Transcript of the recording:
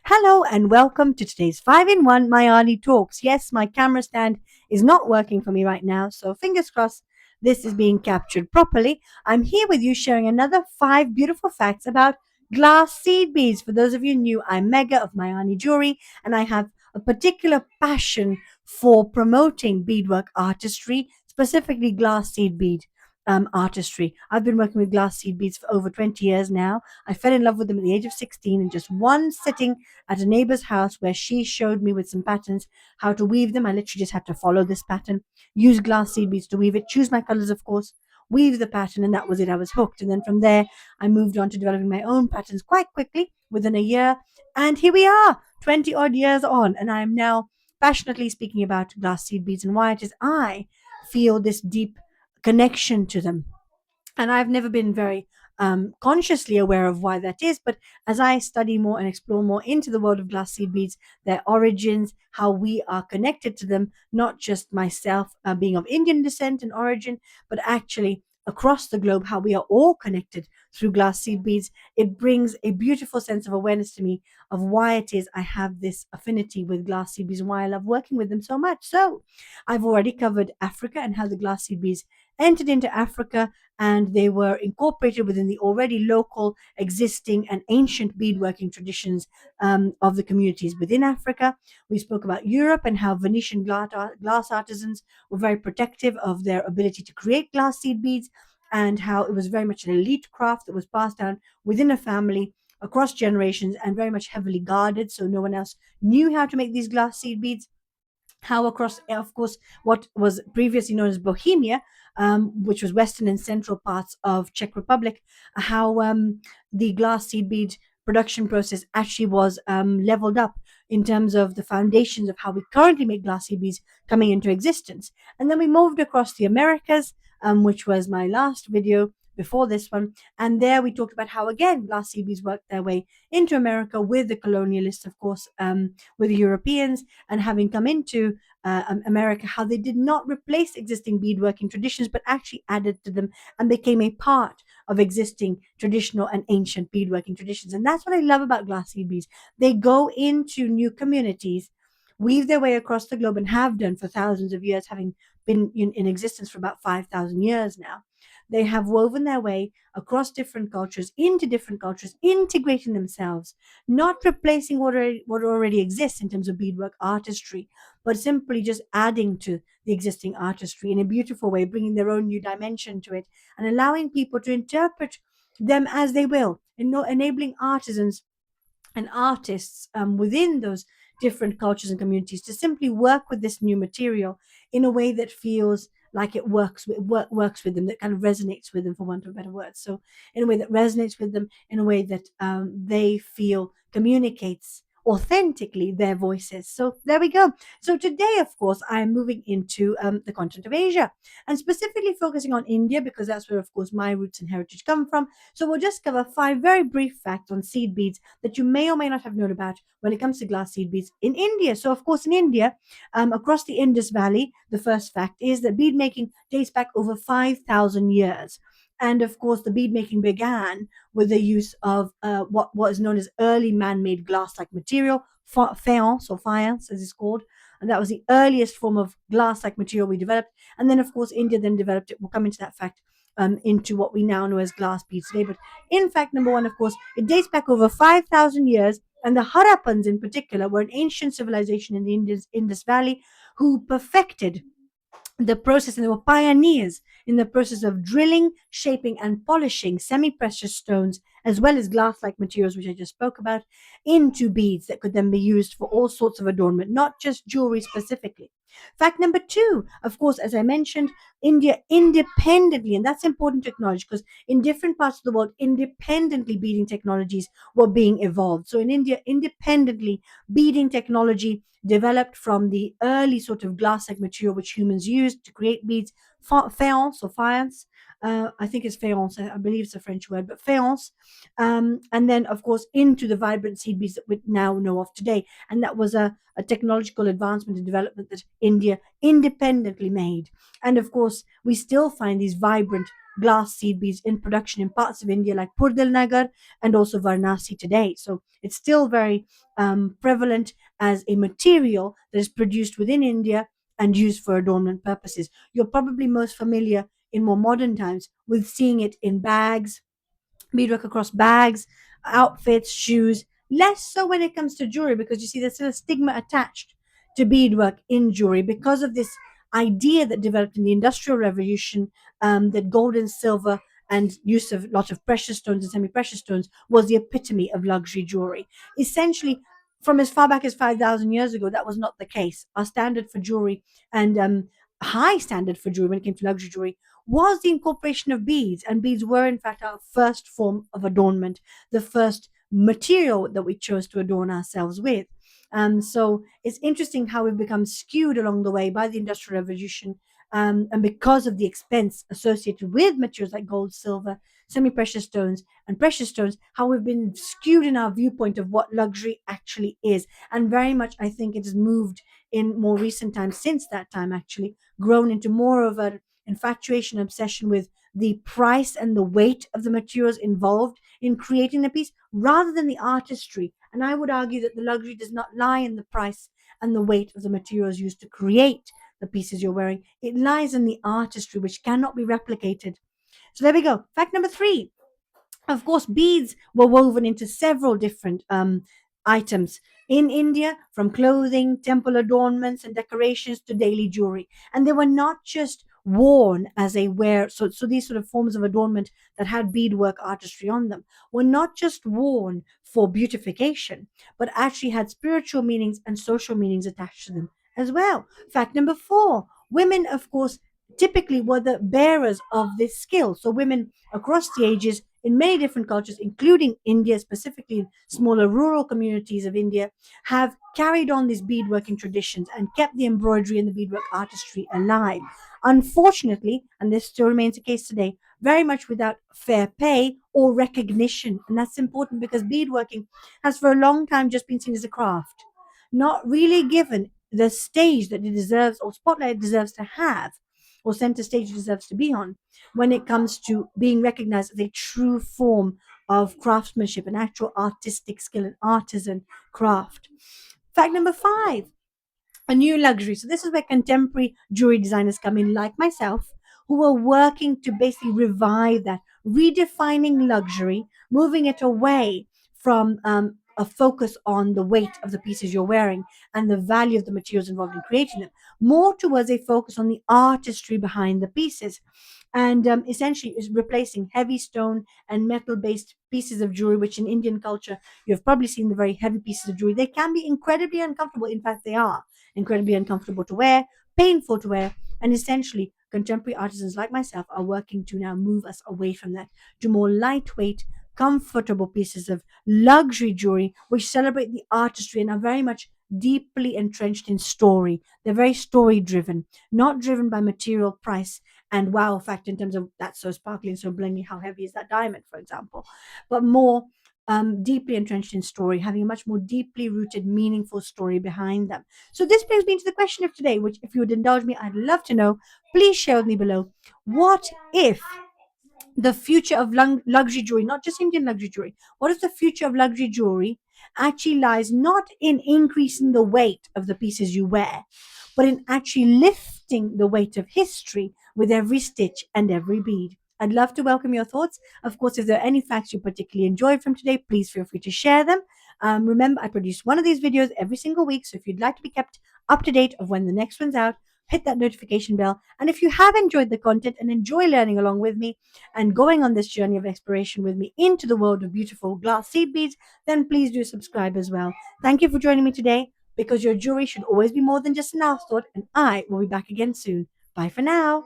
Hello and welcome to today's 5-in-1 Mayaani Talks. Yes, my camera stand is not working for me right now, so fingers crossed this is being captured properly. I'm here with you sharing another 5 beautiful facts about glass seed beads. For those of you new, I'm Mega of Mayaani Jewelry, and I have a particular passion for promoting beadwork artistry, specifically glass seed bead artistry. I've been working with glass seed beads for over 20 years now. I fell in love with them at the age of 16 in just one sitting at a neighbor's house where she showed me with some patterns how to weave them. I literally just had to follow this pattern, use glass seed beads to weave it, choose my colors, of course, weave the pattern, and that was it. I was hooked. And then from there, I moved on to developing my own patterns quite quickly within a year. And here we are, 20 odd years on, and I am now passionately speaking about glass seed beads and why it is I feel this deep connection to them. And I've never been very consciously aware of why that is. But as I study more and explore more into the world of glass seed beads, their origins, how we are connected to them, not just myself being of Indian descent and origin, but actually across the globe, how we are all connected through glass seed beads, it brings a beautiful sense of awareness to me of why it is I have this affinity with glass seed beads and why I love working with them so much. So I've already covered Africa and how the glass seed beads entered into Africa, and they were incorporated within the already local, existing, and ancient beadworking traditions of the communities within Africa. We spoke about Europe and how Venetian glass artisans were very protective of their ability to create glass seed beads, and how it was very much an elite craft that was passed down within a family across generations and very much heavily guarded, so no one else knew how to make these glass seed beads. How across, of course, what was previously known as Bohemia, which was western and central parts of Czech Republic, how the glass seed bead production process actually was leveled up in terms of the foundations of how we currently make glass seed beads coming into existence. And then we moved across the Americas, which was my last video before this one. And there we talked about how, again, glass seed beads worked their way into America with the colonialists, of course, with the Europeans, and having come into America, how they did not replace existing beadworking traditions, but actually added to them and became a part of existing traditional and ancient beadworking traditions. And that's what I love about glass seed beads. They go into new communities, weave their way across the globe, and have done for thousands of years, having been in existence for about 5,000 years now. They have woven their way across different cultures, into different cultures, integrating themselves, not replacing what already exists in terms of beadwork artistry, but simply just adding to the existing artistry in a beautiful way, bringing their own new dimension to it, and allowing people to interpret them as they will, enabling artisans and artists within those different cultures and communities to simply work with this new material in a way that feels like it works with them, that kind of resonates with them, for want of a better word. So in a way that resonates with them, in a way that they feel communicates authentically their voices. So there we go. So today, of course, I'm moving into the continent of Asia, and specifically focusing on India, because that's where, of course, my roots and heritage come from. So we'll just cover 5 very brief facts on seed beads that you may or may not have known about when it comes to glass seed beads in India. So, of course, in India, across the Indus Valley, the first fact is that bead making dates back over 5,000 years. And of course, the bead making began with the use of what is known as early man made glass like material, faience or faience as it's called. And that was the earliest form of glass like material we developed. And then, of course, India then developed it. We'll come into that fact into what we now know as glass beads today. But in fact, number one, of course, it dates back over 5,000 years. And the Harappans in particular were an ancient civilization in the Indus Valley who perfected the process, and they were pioneers in the process of drilling, shaping, and polishing semi-precious stones, as well as glass-like materials, which I just spoke about, into beads that could then be used for all sorts of adornment, not just jewelry specifically. Fact number two, of course, as I mentioned, India independently, and that's important to acknowledge because in different parts of the world, independently beading technologies were being evolved. So in India, independently, beading technology developed from the early sort of glass-like material which humans used to create beads, faience or faience, I think it's faience. I believe it's a French word, but faience. And then, of course, into the vibrant seed beads that we now know of today. And that was a technological advancement and development that India independently made. And of course, we still find these vibrant glass seed beads in production in parts of India like Purdal Nagar and also Varanasi today. So it's still very prevalent as a material that is produced within India and used for adornment purposes. You're probably most familiar in more modern times with seeing it in bags, beadwork across bags, outfits, shoes. Less so when it comes to jewelry because you see there's still a stigma attached to beadwork in jewelry because of this idea that developed in the Industrial Revolution, that gold and silver and use of a lot of precious stones and semi-precious stones was the epitome of luxury jewelry. Essentially, from as far back as 5,000 years ago, that was not the case. Our standard for jewelry and high standard for jewelry when it came to luxury jewelry was the incorporation of beads, and beads were, in fact, our first form of adornment, the first material that we chose to adorn ourselves with. So it's interesting how we've become skewed along the way by the Industrial Revolution, and because of the expense associated with materials like gold, silver, semi precious stones, and precious stones, how we've been skewed in our viewpoint of what luxury actually is. And very much, I think it has moved in more recent times, since that time, actually, grown into more of an infatuation, obsession with the price and the weight of the materials involved in creating the piece rather than the artistry. And I would argue that the luxury does not lie in the price and the weight of the materials used to create the pieces you're wearing. It lies in the artistry, which cannot be replicated. So there we go. Fact number 3. Of course, beads were woven into several different items in India, from clothing, temple adornments, and decorations to daily jewelry. And they were not just worn as a wear. So these sort of forms of adornment that had beadwork artistry on them were not just worn for beautification, but actually had spiritual meanings and social meanings attached to them as well. Fact number 4. Women, of course, typically were the bearers of this skill. So women across the ages in many different cultures, including India, specifically in smaller rural communities of India, have carried on these beadworking traditions and kept the embroidery and the beadwork artistry alive. Unfortunately, and this still remains the case today, very much without fair pay or recognition. And that's important because beadworking has for a long time just been seen as a craft, not really given the stage that it deserves or spotlight it deserves to have, or center stage it deserves to be on, when it comes to being recognized as a true form of craftsmanship, an actual artistic skill, an artisan craft. Fact number 5, a new luxury. So this is where contemporary jewelry designers come in, like myself, who are working to basically revive that, redefining luxury, moving it away from a focus on the weight of the pieces you're wearing and the value of the materials involved in creating them, more towards a focus on the artistry behind the pieces. And essentially is replacing heavy stone and metal based pieces of jewelry, which in Indian culture, you've probably seen the very heavy pieces of jewelry. They can be incredibly uncomfortable. In fact, they are incredibly uncomfortable to wear, painful to wear, and essentially contemporary artisans like myself are working to now move us away from that to more lightweight, comfortable pieces of luxury jewelry which celebrate the artistry and are very much deeply entrenched in story. They're very story driven, not driven by material price and wow factor in terms of that's so sparkly and so blingy, how heavy is that diamond, for example, but more deeply entrenched in story, having a much more deeply rooted, meaningful story behind them. So this brings me to the question of today, which, if you would indulge me, I'd love to know. Please share with me below. What if the future of luxury jewelry, not just Indian luxury jewelry, what if the future of luxury jewelry actually lies not in increasing the weight of the pieces you wear, but in actually lifting the weight of history with every stitch and every bead? I'd love to welcome your thoughts. Of course, if there are any facts you particularly enjoyed from today, please feel free to share them. Remember, I produce one of these videos every single week, so if you'd like to be kept up to date of when the next one's out, hit that notification bell. And if you have enjoyed the content and enjoy learning along with me and going on this journey of exploration with me into the world of beautiful glass seed beads, then please do subscribe as well. Thank you for joining me today, because your jewelry should always be more than just an afterthought, and I will be back again soon. Bye for now.